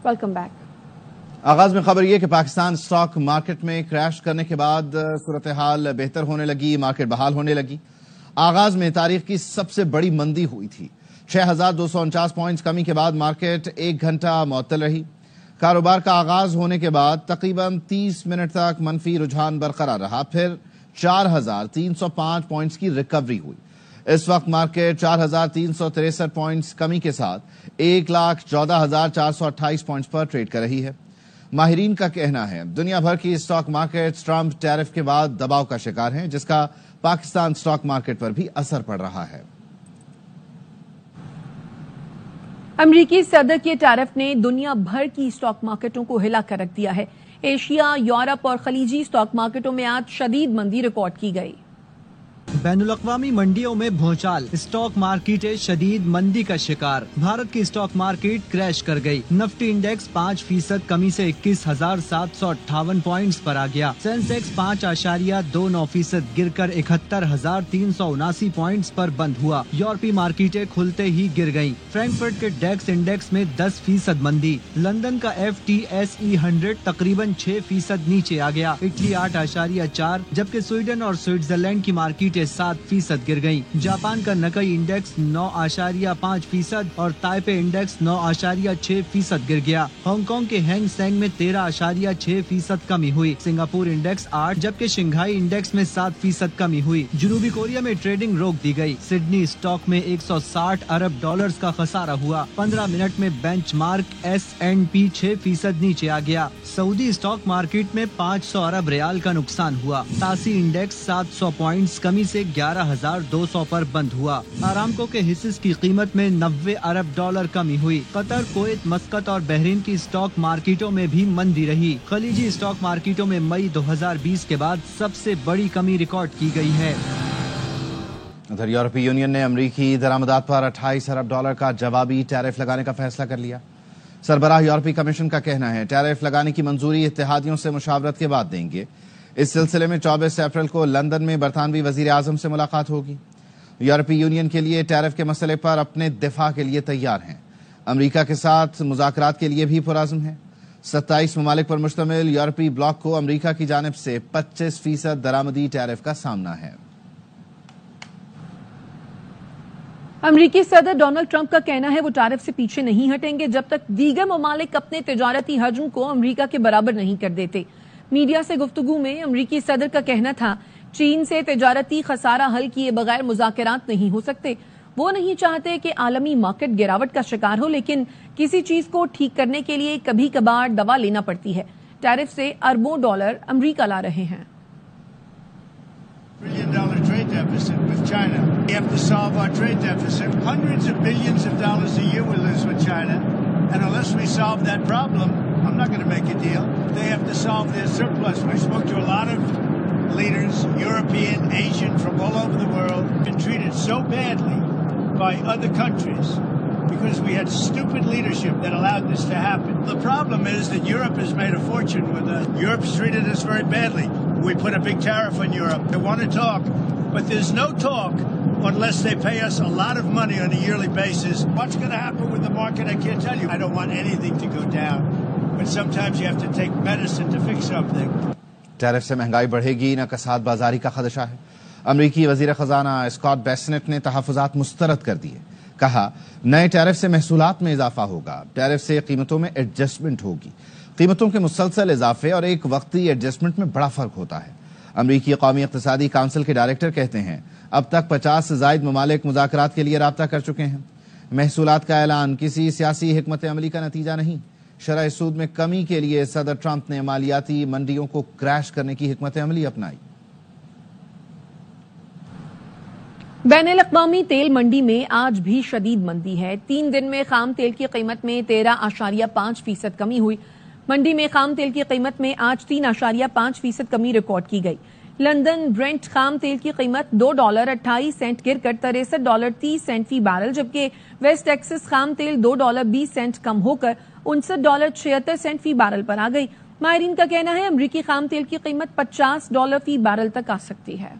Welcome back. آغاز میں خبر یہ کہ پاکستان سٹاک مارکیٹ میں کریش کرنے کے بعد صورتحال بہتر ہونے لگی، مارکیٹ بحال ہونے لگی۔ آغاز میں تاریخ کی سب سے بڑی مندی ہوئی تھی۔ 6249 پوائنٹس کمی کے بعد مارکیٹ 1 گھنٹہ معطل رہی۔ کاروبار کا آغاز ہونے کے بعد تقریباً 30 منٹ تک منفی رجحان برقرار رہا، پھر 4305 پوائنٹس کی ریکوری ہوئی۔ اس وقت مارکیٹ 4363 پوائنٹس کمی کے ساتھ 1,14,428 پوائنٹس پر ٹریڈ کر رہی ہے۔ ماہرین کا کہنا ہے دنیا بھر کی سٹاک مارکیٹ ٹرمپ ٹیرف کے بعد دباؤ کا شکار ہیں، جس کا پاکستان سٹاک مارکیٹ پر بھی اثر پڑ رہا ہے۔ امریکی صدر کے ٹیرف نے دنیا بھر کی سٹاک مارکیٹوں کو ہلا کر رکھ دیا ہے۔ ایشیا، یورپ اور خلیجی سٹاک مارکیٹوں میں آج شدید مندی ریکارڈ کی گئی۔ بین الاقوامی منڈیوں میں بھونچال، سٹاک مارکیٹیں شدید مندی کا شکار۔ بھارت کی سٹاک مارکیٹ کریش کر گئی۔ نفٹی انڈیکس 5% کمی سے 21,758 پوائنٹس پر آ گیا۔ سینسیکس 5.29% گر کر 71,379 پوائنٹس پر بند ہوا۔ یورپی مارکیٹیں کھلتے ہی گر گئیں۔ فرینکفرٹ کے ڈیکس انڈیکس میں 10% مندی۔ لندن کا FTSE 100 تقریباً 6% نیچے آ گیا۔ اٹلی 8.4، جبکہ سویڈن اور سوئٹزرلینڈ کی مارکیٹیں 7% گر گئیں۔ جاپان کا نکئی انڈیکس 9.5% اور تائپے انڈیکس 9.6% گر گیا۔ ہانگ کانگ کے ہینگ سینگ میں 13.6% کمی ہوئی۔ سنگاپور انڈیکس 8، جبکہ شنگھائی انڈیکس میں 7% کمی ہوئی۔ جنوبی کوریا میں ٹریڈنگ روک دی گئی۔ سڈنی اسٹاک میں $160 ارب کا خسارہ ہوا۔ 15 منٹ میں بینچ مارک S&P 6% نیچے آ گیا۔ سعودی اسٹاک مارکیٹ میں 500 ارب ریال کا نقصان ہوا۔ تاسی انڈیکس 700 پوائنٹس کمی سے 11,200 پر بند ہوا۔ آرامکو کے حصص کی قیمت میں $90 ارب کمی ہوئی۔ قطر، کویت، مسقط اور بحرین کی سٹاک مارکیٹوں میں بھی مندی رہی۔ خلیجی سٹاک مارکیٹوں میں مئی 2020 کے بعد سب سے بڑی کمی ریکارڈ کی گئی ہے۔ ادھر یورپی یونین نے امریکی درآمدات پر $28 ارب کا جوابی ٹیرف لگانے کا فیصلہ کر لیا۔ سربراہ یورپی کمیشن کا کہنا ہے ٹیرف لگانے کی منظوری اتحادیوں سے مشاورت کے بعد دیں گے۔ اس سلسلے میں 24 اپریل کو لندن میں برطانوی وزیر اعظم سے ملاقات ہوگی۔ یورپی یونین کے لیے ٹیرف کے مسئلے پر اپنے دفاع کے لیے تیار ہیں۔ امریکہ کے ساتھ مذاکرات کے لیے بھی پرعزم ہیں۔ 27 ممالک پر مشتمل یورپی بلاک کو امریکہ کی جانب سے 25% درآمدی ٹیرف کا سامنا ہے۔ امریکی صدر ڈونلڈ ٹرمپ کا کہنا ہے وہ ٹیرف سے پیچھے نہیں ہٹیں گے جب تک دیگر ممالک اپنے تجارتی حجم کو امریکہ کے برابر نہیں کر دیتے۔ میڈیا سے گفتگو میں امریکی صدر کا کہنا تھا چین سے تجارتی خسارہ حل کیے بغیر مذاکرات نہیں ہو سکتے۔ وہ نہیں چاہتے کہ عالمی مارکیٹ گراوٹ کا شکار ہو، لیکن کسی چیز کو ٹھیک کرنے کے لیے کبھی کبھار دوا لینا پڑتی ہے۔ ٹیرف سے اربوں ڈالر امریکہ لا رہے ہیں۔ $1 trillion trade deficit with China. We have to solve our trade deficit. Hundreds of billions of dollars a year we lose with China. And unless we solve that problem, I'm not going to make a deal. They have to solve their surplus. I spoke to a lot of leaders, European, Asian, from all over the world, been treated so badly by other countries because we had stupid leadership that allowed this to happen. The problem is that Europe has made a fortune with us. Europe's treated us very badly. We put a big tariff on Europe. They want to talk, but there's no talk unless they pay us a lot of money on a yearly basis. What's going to happen with the market, I can't tell you. I don't want anything to go down, but sometimes you have to take medicine to fix something. Tariff سے مہنگائی بڑھے گی، نقصات بازاری کا خدشہ ہے۔ امریکی وزیر خزانہ اسکاٹ بیسنٹ نے تحفظات مسترد کر دیے۔ کہا نئے ٹیرف سے محصولات میں اضافہ ہوگا، ٹیرف سے قیمتوں میں ایڈجسٹمنٹ ہوگی۔ قیمتوں کے مسلسل اضافے اور ایک وقتی ایڈجسٹمنٹ میں بڑا فرق ہوتا ہے۔ امریکی قومی اقتصادی کونسل کے ڈائریکٹر کہتے ہیں اب تک 50 سے زائد ممالک مذاکرات کے لیے رابطہ کر چکے ہیں۔ محصولات کا اعلان کسی سیاسی حکمت عملی کا نتیجہ نہیں۔ شرح سود میں کمی کے لیے صدر ٹرمپ نے مالیاتی منڈیوں کو کریش کرنے کی حکمت عملی اپنائی۔ بین الاقوامی تیل منڈی میں آج بھی شدید مندی ہے۔ 3 دن میں خام تیل کی قیمت میں 13.5% کمی ہوئی۔ منڈی میں خام تیل کی قیمت میں آج 3.5% کمی ریکارڈ کی گئی۔ لندن برنٹ خام تیل کی قیمت $2.28 گر کر $63.30 فی بیرل، جبکہ ویسٹ ٹیکسس خام تیل $2.20 کم ہو کر $59.76 فی بیرل پر آ گئی۔ ماہرین کا کہنا ہے امریکی خام تیل کی قیمت $50 فی بیرل تک آ سکتی ہے۔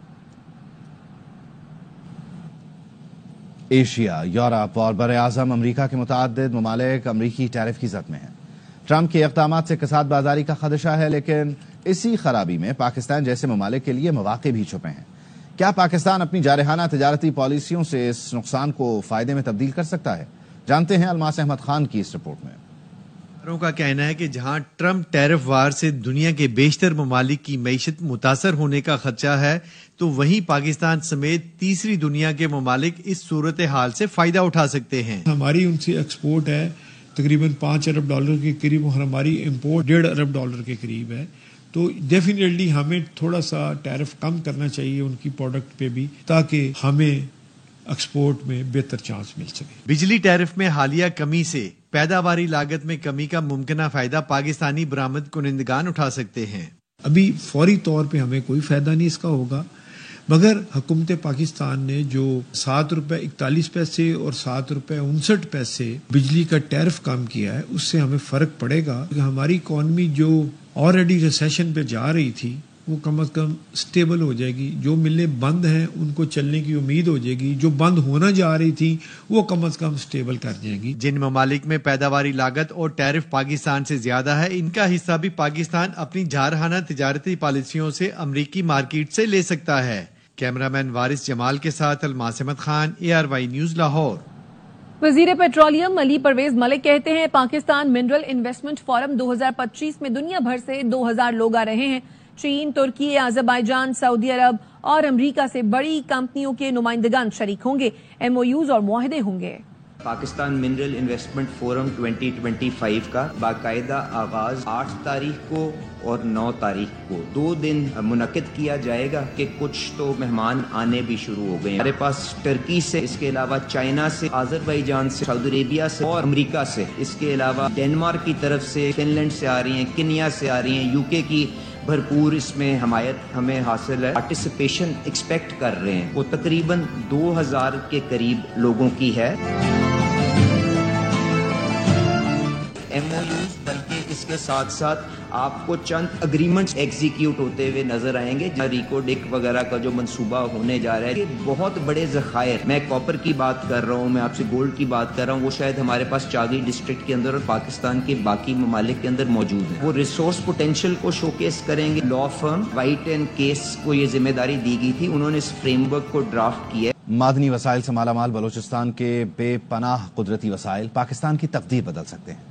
ایشیا، یورپ اور براعظم امریکہ کے متعدد ممالک امریکی ٹیرف کی زد میں ہیں۔ ٹرمپ کے اقدامات سے کساد بازاری کا خدشہ ہے، لیکن اسی خرابی میں پاکستان جیسے ممالک کے لیے مواقع بھی چھپے ہیں۔ کیا پاکستان اپنی جارحانہ تجارتی پالیسیوں سے اس نقصان کو فائدے میں تبدیل کر سکتا ہے؟ جانتے ہیں الماس احمد خان کی اس رپورٹ میں۔ کا کہنا ہے کہ جہاں ٹرمپ ٹیرف وار سے دنیا کے بیشتر ممالک کی معیشت متاثر ہونے کا خدشہ ہے، تو وہیں پاکستان سمیت تیسری دنیا کے ممالک اس صورتحال سے فائدہ اٹھا سکتے ہیں۔ ہماری ان سے ایکسپورٹ ہے تقریباً $5 ارب کے قریب، اور ہماری امپورٹ $1.5 ارب کے قریب ہے، تو ڈیفینیٹلی ہمیں تھوڑا سا ٹیرف کم کرنا چاہیے ان کی پروڈکٹ پہ بھی، تاکہ ہمیں ایکسپورٹ میں بہتر چانس مل سکے۔ بجلی ٹیرف میں حالیہ کمی سے پیداواری لاگت میں کمی کا ممکنہ فائدہ پاکستانی برآمد کنندگان اٹھا سکتے ہیں۔ ابھی فوری طور پہ ہمیں کوئی فائدہ نہیں اس کا ہوگا، مگر حکومت پاکستان نے جو $7.41 اور $7.59 بجلی کا ٹیرف کام کیا ہے، اس سے ہمیں فرق پڑے گا کہ ہماری اکانومی جو آلریڈی ریسیشن پہ جا رہی تھی وہ کم از کم سٹیبل ہو جائے گی، جو ملیں بند ہیں ان کو چلنے کی امید ہو جائے گی، جو بند ہونا جا رہی تھی وہ کم از کم سٹیبل کر جائے گی۔ جن ممالک میں پیداواری لاگت اور ٹیرف پاکستان سے زیادہ ہے، ان کا حصہ بھی پاکستان اپنی جارحانہ تجارتی پالیسیوں سے امریکی مارکیٹ سے لے سکتا ہے۔ کیمرامین وارث جمال کے ساتھ الماس احمد خان، ARY نیوز لاہور۔ وزیر پیٹرولیم علی پرویز ملک کہتے ہیں پاکستان منرل انویسٹمنٹ فورم 2025 میں دنیا بھر سے 2000 لوگ آ رہے ہیں۔ چین، ترکی، آذربائیجان، سعودی عرب اور امریکہ سے بڑی کمپنیوں کے نمائندگان شریک ہوں گے، MOUs اور معاہدے ہوں گے۔ پاکستان منرل انویسٹمنٹ فورم 2025 کا باقاعدہ آغاز 8 تاریخ کو اور 9 تاریخ کو 2 دن منعقد کیا جائے گا کہ کچھ تو مہمان آنے بھی شروع ہو گئے ہیں۔ ہمارے پاس ٹرکی سے، اس کے علاوہ چائنا سے، آذربائیجان سے، سعودی عربیہ سے اور امریکہ سے، اس کے علاوہ ڈینمارک کی طرف سے، فن لینڈ سے آ رہی ہیں، کنیا سے آ رہی ہیں، UK کی بھرپور اس میں حمایت ہمیں حاصل ہے۔ پارٹیسپیشن ایکسپیکٹ کر رہے ہیں، وہ تقریباً 2000 کے قریب لوگوں کی ہے۔ MOUs بلکہ اس کے ساتھ ساتھ آپ کو چند اگریمنٹس ایگزیکیوٹ ہوتے ہوئے نظر آئیں گے۔ ریکو ڈک وغیرہ کا جو منصوبہ ہونے جا رہا ہے، یہ بہت بڑے ذخائر، میں کاپر کی بات کر رہا ہوں، میں آپ سے گولڈ کی بات کر رہا ہوں، وہ شاید ہمارے پاس چاگی ڈسٹرکٹ کے اندر اور پاکستان کے باقی ممالک کے اندر موجود ہیں۔ وہ ریسورس پوٹینشیل کو شوکیس کریں گے۔ لا فرم وائٹ اینڈ کیس کو یہ ذمہ داری دی گئی تھی، انہوں نے اس فریم ورک کو ڈرافٹ کیا ہے۔ معدنی وسائل سے مالا مال بلوچستان کے بے پناہ قدرتی وسائل پاکستان کی تقدیر بدل سکتے ہیں۔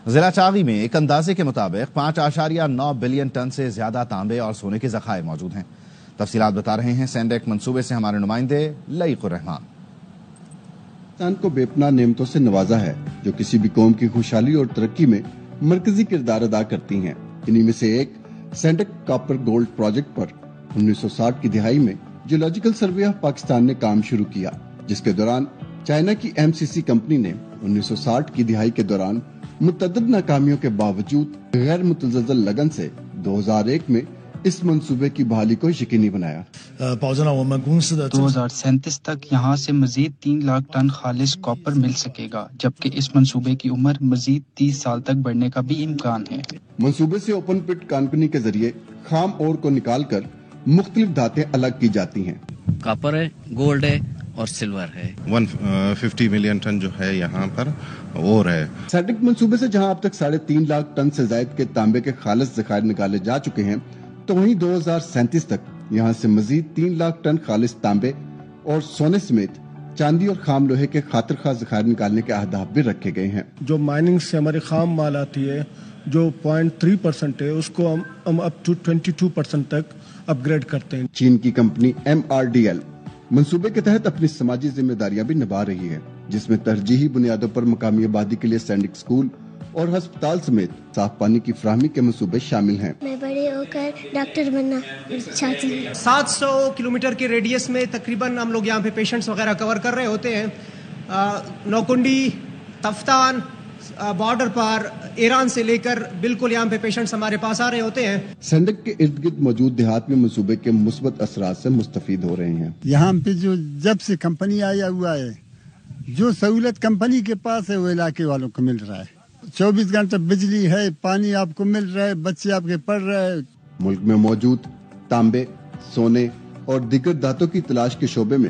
ضلع چاغی میں ایک اندازے کے مطابق 5.9 بلین ٹن سے زیادہ تانبے اور سونے کے ذخائر موجود ہیں۔ تفصیلات بتا رہے ہیں سینڈیک منصوبے سے ہمارے نمائندے لئیق الرحمان۔ پاکستان کو بے پناہ نعمتوں سے نوازا ہے جو کسی بھی قوم کی خوشحالی اور ترقی میں مرکزی کردار ادا کرتی ہیں۔ انہی میں سے ایک سینڈیک کاپر گولڈ پروجیکٹ پر 1960 کی دہائی میں جیولوجیکل سروے آف پاکستان نے کام شروع کیا، جس کے دوران چائنا کی MCC کمپنی نے 1960 کی دہائی کے دوران متعدد ناکامیوں کے باوجود غیر متزلزل لگن سے 2001 میں اس منصوبے کی بحالی کو یقینی بنایا۔ 2037 تک یہاں سے مزید 3 لاکھ ٹن خالص کاپر مل سکے گا، جبکہ اس منصوبے کی عمر مزید 30 سال تک بڑھنے کا بھی امکان ہے۔ منصوبے سے اوپن پٹ کانکنی کے ذریعے خام اور کو نکال کر مختلف دھاتیں الگ کی جاتی ہیں۔ کاپر ہے، گولڈ ہے اور سلور ہے۔ 150 ملین ٹن جو ہے یہاں پر اور ہے۔ سینڈیک منصوبے سے جہاں اب تک 3.5 لاکھ ٹن سے زائد کے تانبے کے خالص ذخائر نکالے جا چکے ہیں، تو وہیں 2037 تک یہاں سے مزید 3 لاکھ ٹن خالص تانبے اور سونے سمیت چاندی اور خام لوہے کے خاطر خواہ ذخائر نکالنے کے اہداف بھی رکھے گئے ہیں۔ جو مائننگ سے ہماری خام مال آتی ہے جو 0.3% ہے، اس کو ہم اپ ٹو 22% تک اپ گریڈ کرتے ہیں۔ چین کی کمپنی MRDL منصوبے کے تحت اپنی سماجی ذمہ داریاں بھی نبھا رہی ہے، جس میں ترجیحی بنیادوں پر مقامی آبادی کے لیے سینڈک اسکول اور ہسپتال سمیت صاف پانی کی فراہمی کے منصوبے شامل ہیں۔ میں بڑے ہو کر ڈاکٹر بننا چاہتی ہوں۔ 700 کلومیٹر کے ریڈیس میں تقریباً ہم لوگ یہاں پہ پیشنٹس وغیرہ کور کر رہے ہوتے ہیں۔ نوکنڈی، تفتان بارڈر پر ایران سے لے کر بالکل یہاں پہ پیشنٹس ہمارے پاس آ رہے ہوتے ہیں۔ سینڈک کے ارد گرد موجود دیہات میں منصوبے کے مثبت اثرات سے مستفید ہو رہے ہیں۔ یہاں پہ جو جب سے کمپنی آیا ہوا ہے، جو سہولت کمپنی کے پاس ہے وہ علاقے والوں کو مل رہا ہے۔ 24 گھنٹہ بجلی ہے، پانی آپ کو مل رہا ہے، بچے آپ کے پڑھ رہے ہیں۔ ملک میں موجود تانبے، سونے اور دیگر دھاتوں کی تلاش کے شعبے میں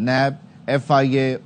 NAB, FIA,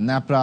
NAPRA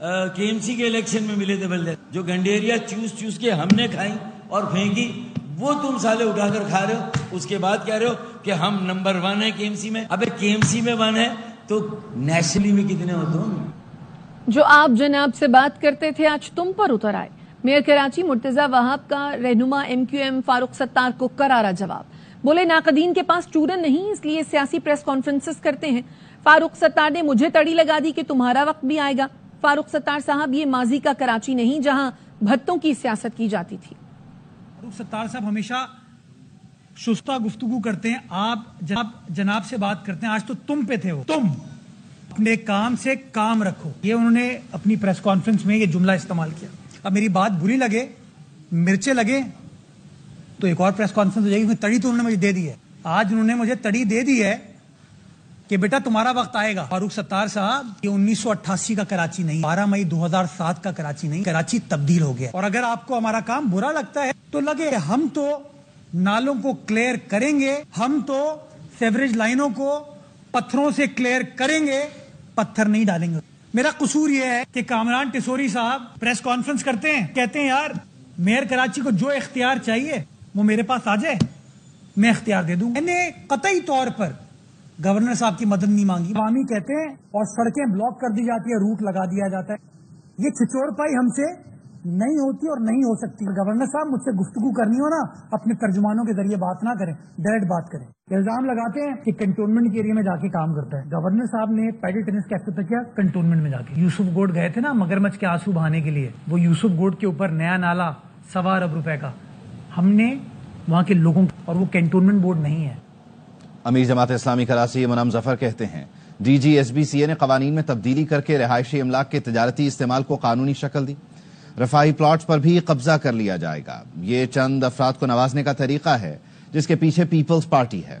KMC کے الیکشن میں ملے تھے بلدے، جو گنڈیریا چوس کے ہم نے کھائی اور پھینکی، وہ تم سالے اٹھا کر کھا رہے ہو، اس کے بعد کہہ رہے ہو کہ ہم نمبر 1 ہیں KMC میں۔ ابے KMC میں 1 ہے تو نیشنلی میں کتنے ہوتے ہوں؟ جو آپ جناب سے بات کرتے تھے آج تم پر اتر آئے۔ میئر کراچی مرتضی وہاب کا رہنما MQM فاروق ستار کو کرارا جواب، بولے ناقدین کے پاس چورن نہیں، اس لیے سیاسی پریس کانفرنسز کرتے ہیں۔ فاروق ستار نے مجھے تڑی لگا دی کہ تمہارا وقت بھی آئے گا۔ فاروق ستار صاحب، یہ ماضی کا کراچی نہیں جہاں بھتوں کی سیاست کی جاتی تھی۔ فاروق ستار صاحب ہمیشہ شستہ گفتگو کرتے ہیں، آپ جناب سے بات کرتے ہیں، آج تو تم پہ تھے، وہ تم اپنے کام سے کام رکھو، یہ انہوں نے اپنی پریس کانفرنس میں یہ جملہ استعمال کیا۔ اب میری بات بری لگے، مرچے لگے تو ایک اور پریس کانفرنس ہو جائے گی، تڑی تو انہوں نے مجھے دے دی ہے، آج انہوں نے مجھے تڑی دے دی ہے کہ بیٹا تمہارا وقت آئے گا۔ فاروق ستار صاحب، یہ 1988 کا کراچی نہیں، 12 مئی 2007 کا کراچی نہیں، کراچی تبدیل ہو گیا۔ اور اگر آپ کو ہمارا کام برا لگتا ہے تو لگے، ہم تو نالوں کو کلیئر کریں گے، ہم تو سیوریج لائنوں کو پتھروں سے کلیئر کریں گے، پتھر نہیں ڈالیں گے۔ میرا قصور یہ ہے کہ کامران ٹسوری صاحب پریس کانفرنس کرتے ہیں، کہتے ہیں یار میئر کراچی کو جو اختیار چاہیے وہ میرے پاس آ جائے، میں اختیار دے دوں۔ میں نے قطعی طور پر گورنر صاحب کی مدد نہیں مانگی، عوامی کہتے ہیں اور سڑکیں بلاک کر دی جاتی ہے، روٹ لگا دیا جاتا ہے، یہ چھچور پائی ہم سے نہیں ہوتی اور نہیں ہو سکتی۔ گورنر صاحب مجھ سے گفتگو کرنی ہو نا، اپنے ترجمانوں کے ذریعے بات نہ کریں، ڈائریکٹ بات کریں۔ الزام لگاتے ہیں کہ کنٹونمنٹ کے ایریا میں جا کے کام کرتا ہے۔ گورنر صاحب نے پیڈل ٹینس کا افتتاح کیا کنٹونمنٹ میں جا کے۔ یوسف گوڈ گئے تھے نا مگرمچھ کے آنسو بہانے کے لیے، وہ یوسف گوڈ کے اوپر نیا نالا 1.25 ارب روپے کا ہم نے وہاں کے لوگوں، اور وہ کنٹونمنٹ بورڈ نہیں ہے۔ امیر جماعت اسلامی کراچی منم ظفر کہتے ہیں DGSBCA نے قوانین میں تبدیلی کر کے رہائشی املاک کے تجارتی استعمال کو قانونی شکل دی، رفاہی پلاٹس پر بھی قبضہ کر لیا جائے گا۔ یہ چند افراد کو نوازنے کا طریقہ ہے جس کے پیچھے پیپلز پارٹی ہے۔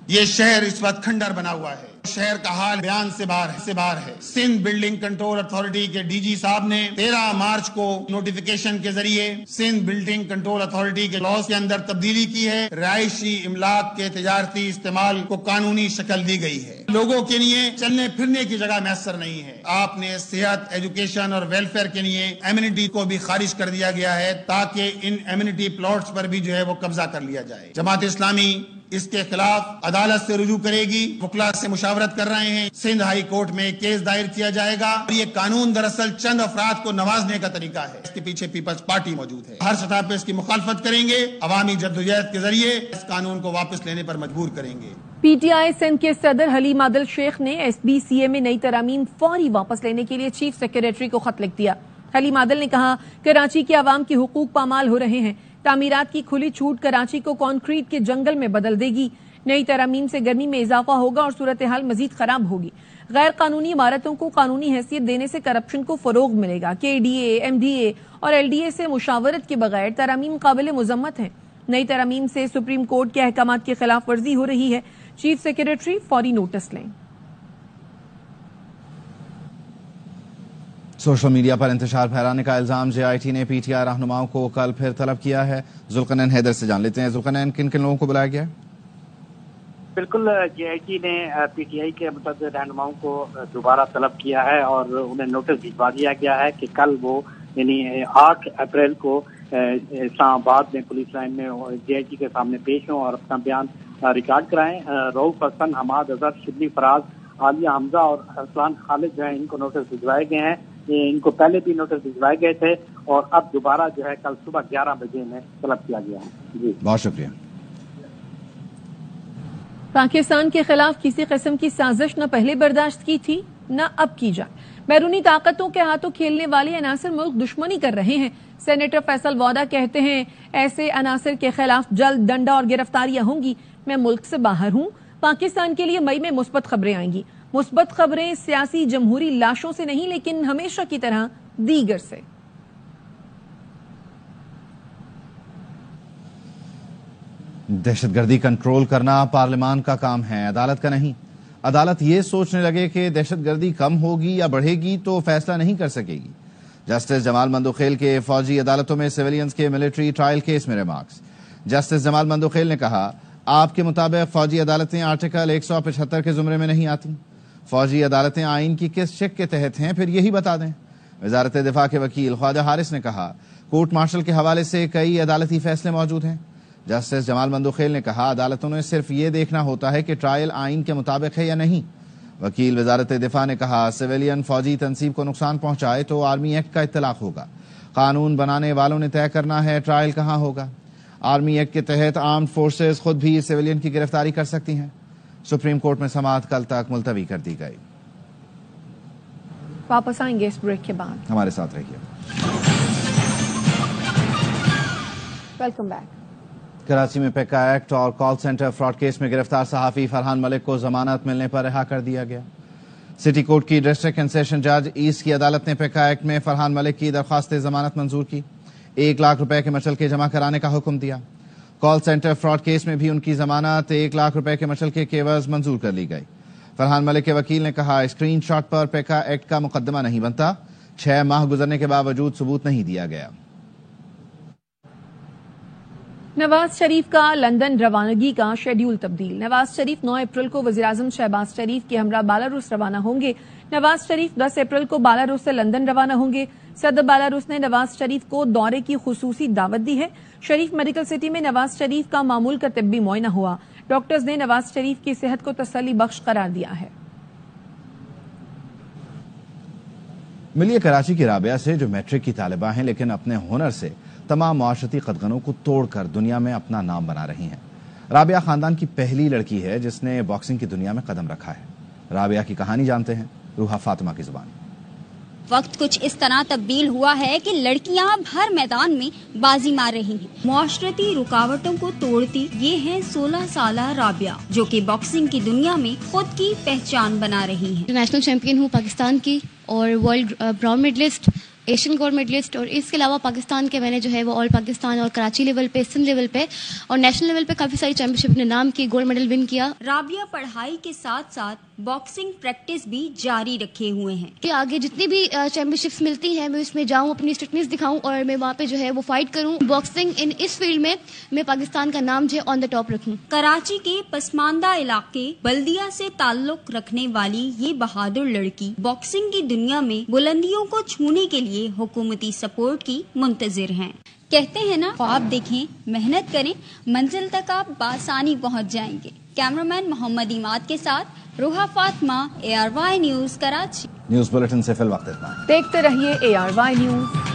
یہ شہر اس وقت کھنڈر بنا ہوا ہے، شہر کا حال بیان سے باہر ہے۔ سندھ بلڈنگ کنٹرول اتھارٹی کے DG صاحب نے 13 مارچ کو نوٹیفیکیشن کے ذریعے سندھ بلڈنگ کنٹرول اتھارٹی کے لاز کے اندر تبدیلی کی ہے، رہائشی املاک کے تجارتی استعمال کو قانونی شکل دی گئی ہے۔ لوگوں کے لیے چلنے پھرنے کی جگہ میسر نہیں ہے۔ آپ نے صحت، ایجوکیشن اور ویلفیئر کے لیے ایمنٹی کو بھی خارج کر دیا گیا ہے تاکہ ان ایمنٹی پلاٹس پر بھی جو ہے وہ قبضہ کر لیا جائے۔ جماعت اسلامی اس کے خلاف عدالت سے رجوع کرے گی، وکلا سے مشاورت کر رہے ہیں، سندھ ہائی کورٹ میں کیس دائر کیا جائے گا۔ یہ قانون دراصل چند افراد کو نوازنے کا طریقہ ہے، اس کے پیچھے پیپلز پارٹی موجود ہے۔ ہر سطح پہ اس کی مخالفت کریں گے، عوامی جدوجہد کے ذریعے اس قانون کو واپس لینے پر مجبور کریں گے۔ PTI سندھ کے صدر حلیم عادل شیخ نے SBCA میں نئی ترامیم فوری واپس لینے کے لیے چیف سیکریٹری کو خط لکھ دیا۔ حلیم عادل نے کہا کراچی کے عوام کے حقوق پامال ہو رہے ہیں، تعمیرات کی کھلی چھوٹ کراچی کو کانکریٹ کے جنگل میں بدل دے گی، نئی ترامیم سے گرمی میں اضافہ ہوگا اور صورتحال مزید خراب ہوگی، غیر قانونی عمارتوں کو قانونی حیثیت دینے سے کرپشن کو فروغ ملے گا، KDA، MDA اور LDA سے مشاورت کے بغیر ترامیم قابل مذمت ہیں، نئی ترامیم سے سپریم کورٹ کے احکامات کی خلاف ورزی ہو رہی ہے، چیف سیکریٹری فوری نوٹس لیں۔ سوشل میڈیا پر انتشار پھیلانے کا الزام JIT نے PTI رہنماؤں کو کل پھر طلب کیا ہے۔ ذوالقرنین حیدر سے جان لیتے ہیں۔ ذوالقرنین، کن کن لوگوں کو بلایا گیا ہے؟ بالکل، JIT نے PTI کے متعدد رہنماؤں کو دوبارہ طلب کیا ہے اور انہیں نوٹس بھجوا دیا گیا ہے کہ کل وہ یعنی 8 اپریل کو اسلام آباد میں پولیس لائن میں JIT کے سامنے پیش ہوں اور اپنا بیان ریکارڈ کرائیں۔ رؤوف حسن، حماد اظہر، شبلی فراز، عالیہ حمزہ اور ارسلان خالد جو ہیں ان کو نوٹس بھجوائے گئے ہیں۔ ان کو پہلے بھی نوٹس بھجوائے گئے تھے اور اب دوبارہ جو ہے کل صبح 11 بجے میں طلب کیا گیا ہے۔ جی بہت شکریہ۔ پاکستان کے خلاف کسی قسم کی سازش نہ پہلے برداشت کی تھی نہ اب کی جائے، بیرونی طاقتوں کے ہاتھوں کھیلنے والے عناصر ملک دشمنی کر رہے ہیں۔ سینیٹر فیصل وودا کہتے ہیں ایسے عناصر کے خلاف جلد ڈنڈا اور گرفتاریاں ہوں گی۔ میں ملک سے باہر ہوں، پاکستان کے لیے مئی میں مثبت خبریں آئیں گی، مثبت خبریں سیاسی جمہوری لاشوں سے نہیں لیکن ہمیشہ کی طرح دیگر سے۔ دہشت گردی کنٹرول کرنا پارلیمان کا کام ہے، عدالت کا نہیں۔ عدالت یہ سوچنے لگے کہ دہشت گردی کم ہوگی یا بڑھے گی تو فیصلہ نہیں کر سکے گی۔ جسٹس جمال مندوخیل کے فوجی عدالتوں میں سیویلینز کے ملٹری ٹرائل کیس میں ریمارکس۔ جسٹس جمال مندوخیل نے کہا آپ کے مطابق فوجی عدالتیں آرٹیکل 175 کے زمرے میں نہیں آتی۔ فوجی عدالتیں آئین کی کس شق کے تحت ہیں پھر یہی بتا دیں۔ وزارت دفاع کے وکیل خواجہ حارث نے کہا کورٹ مارشل کے حوالے سے کئی عدالتی فیصلے موجود ہیں۔ جسٹس جمال مندوخیل نے کہا عدالتوں نے صرف یہ دیکھنا ہوتا ہے کہ ٹرائل آئین کے مطابق ہے یا نہیں۔ وکیل وزارت دفاع نے کہا سویلین فوجی تنصیب کو نقصان پہنچائے تو آرمی ایکٹ کا اطلاق ہوگا، قانون بنانے والوں نے طے کرنا ہے ٹرائل کہاں ہوگا۔ آرمی ایکٹ کے تحت آرمڈ فورسز خود بھی سویلین کی گرفتاری کر سکتی ہیں۔ سپریم کورٹ میں سماعت کل تک ملتوی کر دی گئی۔ واپس آئیں گے اس بریک کے بعد، ہمارے ساتھ رہیے۔ Welcome back. کراچی میں پیکا ایکٹ اور کال سینٹر فراڈ کیس میں گرفتار صحافی فرحان ملک کو ضمانت ملنے پر رہا کر دیا گیا۔ سٹی کورٹ کی ڈسٹرکٹ اینڈ سیشن جج ایسٹ کی عدالت نے پیکا ایکٹ میں فرحان ملک کی درخواست ضمانت منظور کی، 1 لاکھ روپے کے مچلکے جمع کرانے کا حکم دیا۔ کال سینٹر فراڈ کیس میں بھی ان کی ضمانت 1 لاکھ روپے کے مچلکے کے عوض منظور کر لی گئی۔ فرحان ملک کے وکیل نے کہا اسکرین شاٹ پر پیکا ایکٹ کا مقدمہ نہیں بنتا، 6 ماہ گزرنے کے باوجود ثبوت نہیں دیا گیا۔ نواز شریف کا لندن روانگی کا شیڈیول تبدیل۔ نواز شریف 9 اپریل کو وزیراعظم شہباز شریف کے ہمراہ بیلاروس روانہ ہوں گے۔ نواز شریف 10 اپریل کو بیلاروس سے لندن روانہ ہوں گے۔ صدر بیلاروس نے نواز شریف کو دورے کی خصوصی دعوت دی ہے۔ شریف میڈیکل سٹی میں نواز شریف کا معمول کا طبی معائنہ ہوا۔ ڈاکٹرز نے نواز شریف کی صحت کو تسلی بخش قرار دیا ہے۔ ملیے کراچی کی رابعہ سے جو میٹرک کی طالبہ ہیں لیکن اپنے ہنر سے تمام معاشرتی قدغنوں کو توڑ کر دنیا میں اپنا نام بنا رہی ہیں۔ رابعہ خاندان کی پہلی لڑکی ہے جس نے باکسنگ کی دنیا میں قدم رکھا ہے۔ رابعہ کی کہانی جانتے ہیں روحا فاطمہ کی زبان۔ وقت کچھ اس طرح تبدیل ہوا ہے کہ لڑکیاں اب ہر میدان میں بازی مار رہی ہیں، معاشرتی رکاوٹوں کو توڑتی۔ یہ ہیں 16 سالہ رابعہ جو کہ باکسنگ کی دنیا میں خود کی پہچان بنا رہی ہیں۔ نیشنل چیمپئن ہوں پاکستان کی اور world bronze medallist, Asian gold medallist, اور اس کے علاوہ پاکستان کے میں نے جو ہے وہ آل پاکستان اور کراچی لیول پہ، سندھ لیول پہ اور نیشنل لیول پہ کافی ساری چیمپئن شپ نے نام کی، گولڈ میڈل ون کیا۔ رابعہ پڑھائی کے ساتھ ساتھ باکسنگ پریکٹس بھی جاری رکھے ہوئے ہیں کہ آگے جتنی بھی چیمپئن شپس ملتی ہیں میں اس میں جاؤں، اپنی اسٹرکٹنس دکھاؤں اور میں وہاں پہ جو ہے وہ فائٹ کروں۔ باکسنگ اس فیلڈ میں پاکستان کا نام جو ہے آن دا ٹاپ رکھوں۔ کراچی کے پسماندہ علاقے بلدیہ سے تعلق رکھنے والی یہ بہادر لڑکی باکسنگ کی دنیا میں بلندیوں کو چھونے کے لیے حکومتی سپورٹ کی منتظر ہیں۔ کہتے ہیں نا خواب دیکھیں، محنت کریں، منزل تک آپ بآسانی پہنچ جائیں گے۔ کیمرامین محمد عماد کے ساتھ Rooha Fatima, ARY news Karachi. News bulletin سے فی الوقت اتنا۔ دیکھتے رہیے ARY نیوز۔